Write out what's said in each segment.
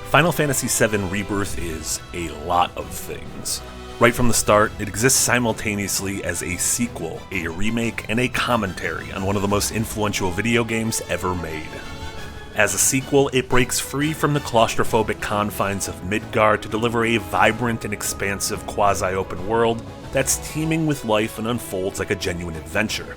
Final Fantasy VII Rebirth is a lot of things. Right from the start, it exists simultaneously as a sequel, a remake, and a commentary on one of the most influential video games ever made. As a sequel, it breaks free from the claustrophobic confines of Midgar to deliver a vibrant and expansive quasi-open world that's teeming with life and unfolds like a genuine adventure.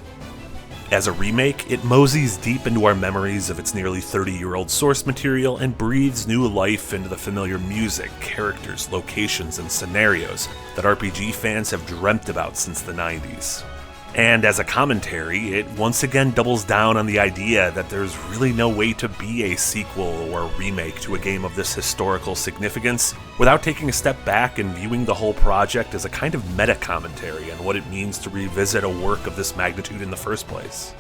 As a remake, it moseys deep into our memories of its nearly 30-year-old source material and breathes new life into the familiar music, characters, locations, and scenarios that RPG fans have dreamt about since the 90s. And as a commentary, it once again doubles down on the idea that there's really no way to be a sequel or a remake to a game of this historical significance without taking a step back and viewing the whole project as a kind of meta-commentary on what it means to revisit a work of this magnitude in the first place.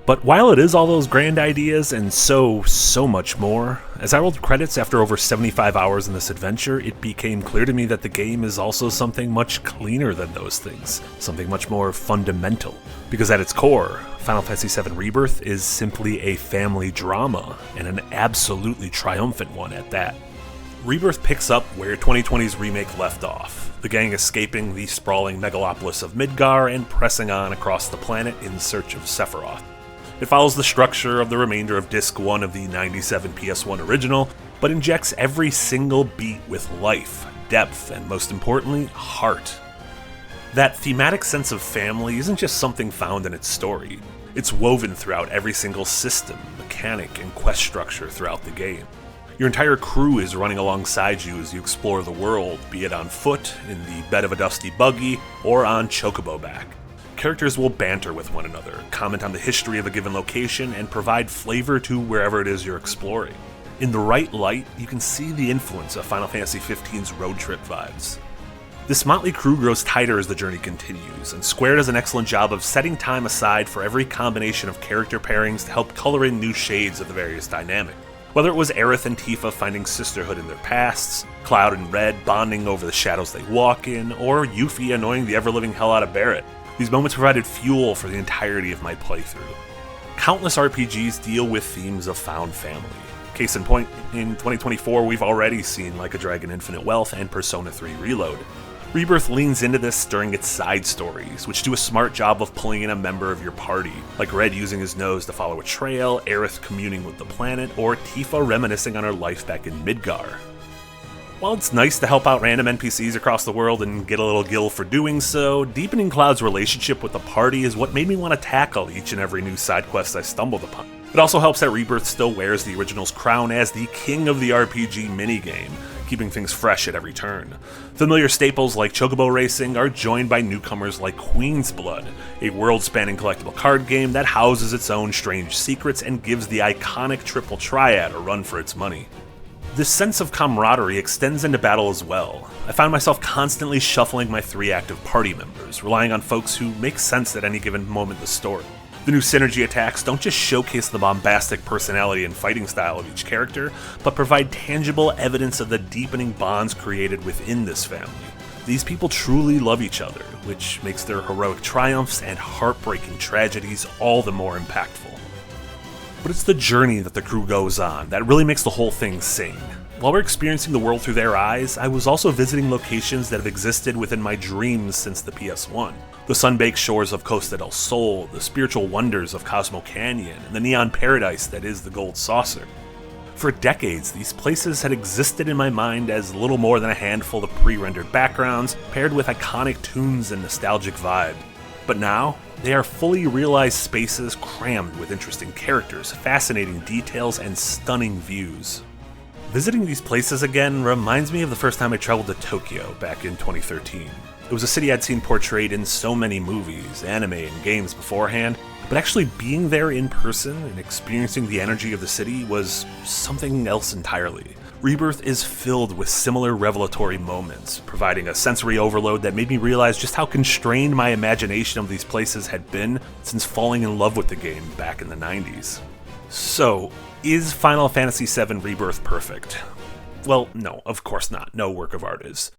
But while it is all those grand ideas and so much more, as I rolled credits after over 75 hours in this adventure, it became clear to me that the game is also something much cleaner than those things, something much more fundamental. Because at its core, Final Fantasy VII Rebirth is simply a family drama, and an absolutely triumphant one at that. Rebirth picks up where 2020's remake left off, the gang escaping the sprawling megalopolis of Midgar and pressing on across the planet in search of Sephiroth. It follows the structure of the remainder of Disc 1 of the 97 PS1 original, but injects every single beat with life, depth, and most importantly, heart. That thematic sense of family isn't just something found in its story. It's woven throughout every single system, mechanic, and quest structure throughout the game. Your entire crew is running alongside you as you explore the world, be it on foot, in the bed of a dusty buggy, or on chocobo back. Characters will banter with one another, comment on the history of a given location, and provide flavor to wherever it is you're exploring. In the right light, you can see the influence of Final Fantasy XV's road trip vibes. This motley crew grows tighter as the journey continues, and Square does an excellent job of setting time aside for every combination of character pairings to help color in new shades of the various dynamics. Whether it was Aerith and Tifa finding sisterhood in their pasts, Cloud and Red bonding over the shadows they walk in, or Yuffie annoying the ever-living hell out of Barret, these moments provided fuel for the entirety of my playthrough. Countless RPGs deal with themes of found family. Case in point, in 2024 we've already seen Like a Dragon Infinite Wealth and Persona 3 Reload. Rebirth leans into this during its side stories, which do a smart job of pulling in a member of your party, like Red using his nose to follow a trail, Aerith communing with the planet, or Tifa reminiscing on her life back in Midgar. While it's nice to help out random NPCs across the world and get a little gil for doing so, deepening Cloud's relationship with the party is what made me want to tackle each and every new side quest I stumbled upon. It also helps that Rebirth still wears the original's crown as the king of the RPG minigame, keeping things fresh at every turn. Familiar staples like Chocobo Racing are joined by newcomers like Queen's Blood, a world-spanning collectible card game that houses its own strange secrets and gives the iconic Triple Triad a run for its money. This sense of camaraderie extends into battle as well. I found myself constantly shuffling my 3 active party members, relying on folks who make sense at any given moment in the story. The new synergy attacks don't just showcase the bombastic personality and fighting style of each character, but provide tangible evidence of the deepening bonds created within this family. These people truly love each other, which makes their heroic triumphs and heartbreaking tragedies all the more impactful. But it's the journey that the crew goes on that really makes the whole thing sing. While we're experiencing the world through their eyes, I was also visiting locations that have existed within my dreams since the PS1. The sun-baked shores of Costa del Sol, the spiritual wonders of Cosmo Canyon, and the neon paradise that is the Gold Saucer. For decades, these places had existed in my mind as little more than a handful of pre-rendered backgrounds paired with iconic tunes and nostalgic vibe. But now, they are fully realized spaces crammed with interesting characters, fascinating details, and stunning views. Visiting these places again reminds me of the first time I traveled to Tokyo back in 2013. It was a city I'd seen portrayed in so many movies, anime, and games beforehand, but actually being there in person and experiencing the energy of the city was something else entirely. Rebirth is filled with similar revelatory moments, providing a sensory overload that made me realize just how constrained my imagination of these places had been since falling in love with the game back in the 90s. So, is Final Fantasy VII Rebirth perfect? Well, no, of course not. No work of art is.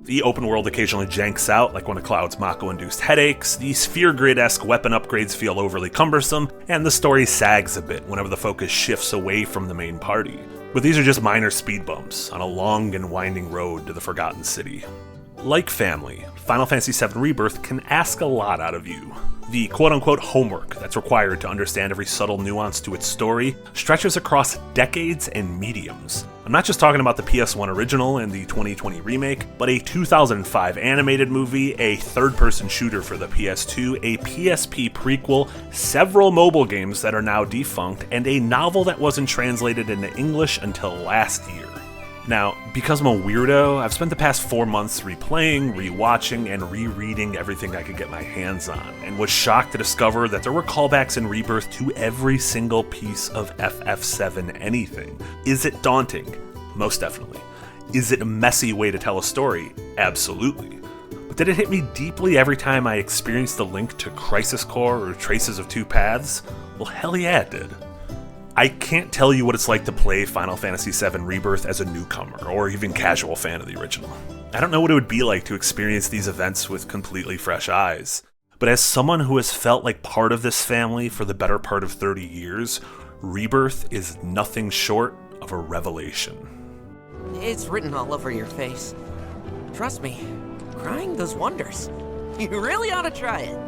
The open world occasionally janks out, like one of Cloud's Mako-induced headaches, the sphere grid-esque weapon upgrades feel overly cumbersome, and the story sags a bit whenever the focus shifts away from the main party. But these are just minor speed bumps on a long and winding road to the Forgotten City. Like family, Final Fantasy VII Rebirth can ask a lot out of you. The quote-unquote homework that's required to understand every subtle nuance to its story stretches across decades and mediums. I'm not just talking about the PS1 original and the 2020 remake, but a 2005 animated movie, a third-person shooter for the PS2, a PSP prequel, several mobile games that are now defunct, and a novel that wasn't translated into English until last year. Now, because I'm a weirdo, I've spent the past 4 months replaying, rewatching, and rereading everything I could get my hands on, and was shocked to discover that there were callbacks in Rebirth to every single piece of FF7 anything. Is it daunting? Most definitely. Is it a messy way to tell a story? Absolutely. But did it hit me deeply every time I experienced a link to Crisis Core or Traces of Two Paths? Well, hell yeah, it did. I can't tell you what it's like to play Final Fantasy VII Rebirth as a newcomer, or even casual fan of the original. I don't know what it would be like to experience these events with completely fresh eyes. But as someone who has felt like part of this family for the better part of 30 years, Rebirth is nothing short of a revelation. It's written all over your face. Trust me, crying does wonders. You really ought to try it.